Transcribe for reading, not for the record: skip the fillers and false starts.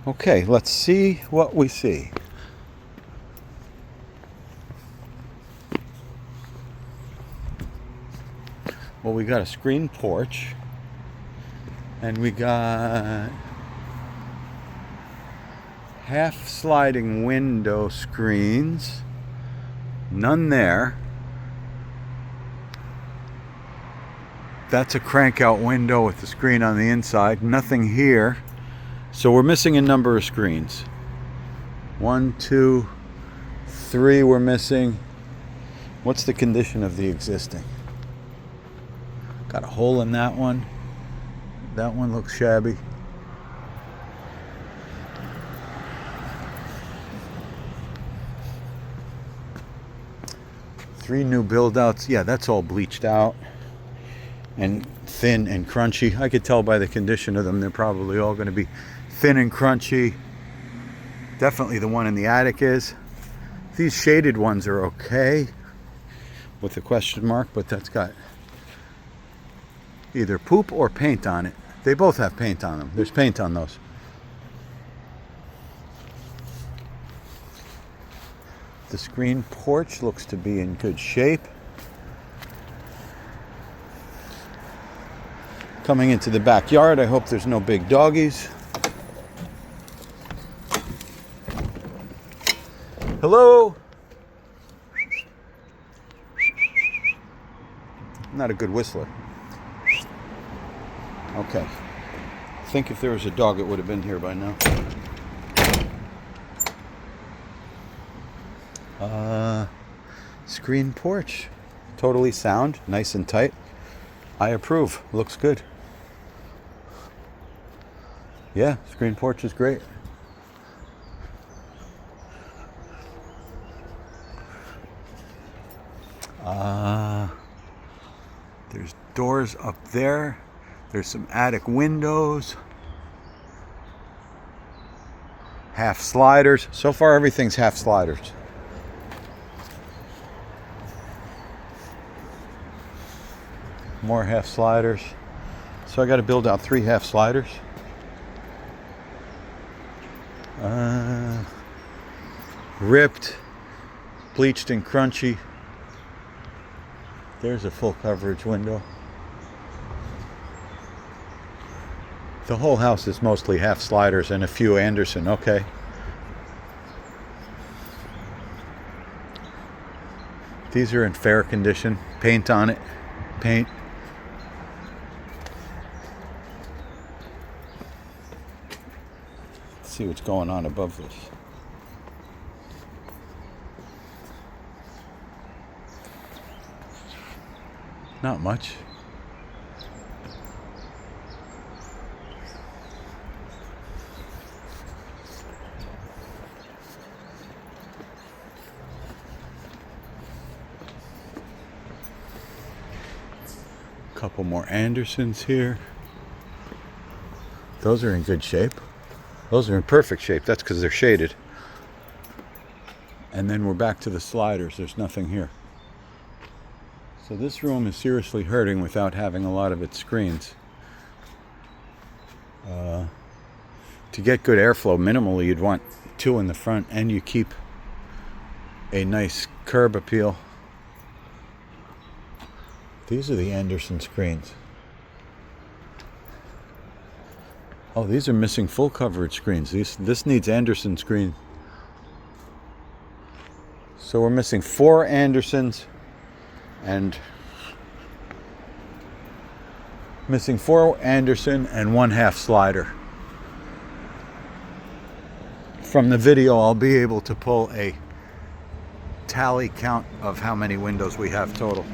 Okay, let's see what we see. Well, we got a screen porch, and we got half sliding window screens. None there. That's a crank out window with the screen on the inside. Nothing here. So we're missing a number of screens. 1, 2, 3 we're missing. What's the condition of the existing? Got a hole in that one. That one looks shabby. Three new build outs. Yeah, that's all bleached out and thin and crunchy. I could tell by the condition of them, they're probably all going to be thin and crunchy. Definitely the one in the attic is. These shaded ones are okay with a question mark, but that's got either poop or paint on it. They both have paint on them. There's paint on those. The screen porch looks to be in good shape. Coming into the backyard, I hope there's no big doggies. Hello? I'm not a good whistler. Okay. I think if there was a dog, it would have been here by now. Screen porch. Totally sound, nice and tight. I approve. Looks good. Yeah, screen porch is great. There's doors up there. There's some attic windows. Half sliders. So far everything's half sliders. More half sliders. So I got to build out 3 half sliders. Ripped, bleached and crunchy. There's a full coverage window. The whole house is mostly half sliders and a few Anderson. Okay. These are in fair condition. Paint on it. Paint. Let's see what's going on above this. Not much. Couple more Andersons here. Those are in good shape. Those are in perfect shape. That's because they're shaded. And then we're back to the sliders. There's nothing here. So this room is seriously hurting without having a lot of its screens. To get good airflow, minimally you'd want 2 in the front, and you keep a nice curb appeal. These are the Anderson screens. Oh, these are missing full coverage screens. This needs Anderson screen. So we're missing 4 Andersons and missing 4 Anderson and 1 half slider. From the video, I'll be able to pull a tally count of how many windows we have total.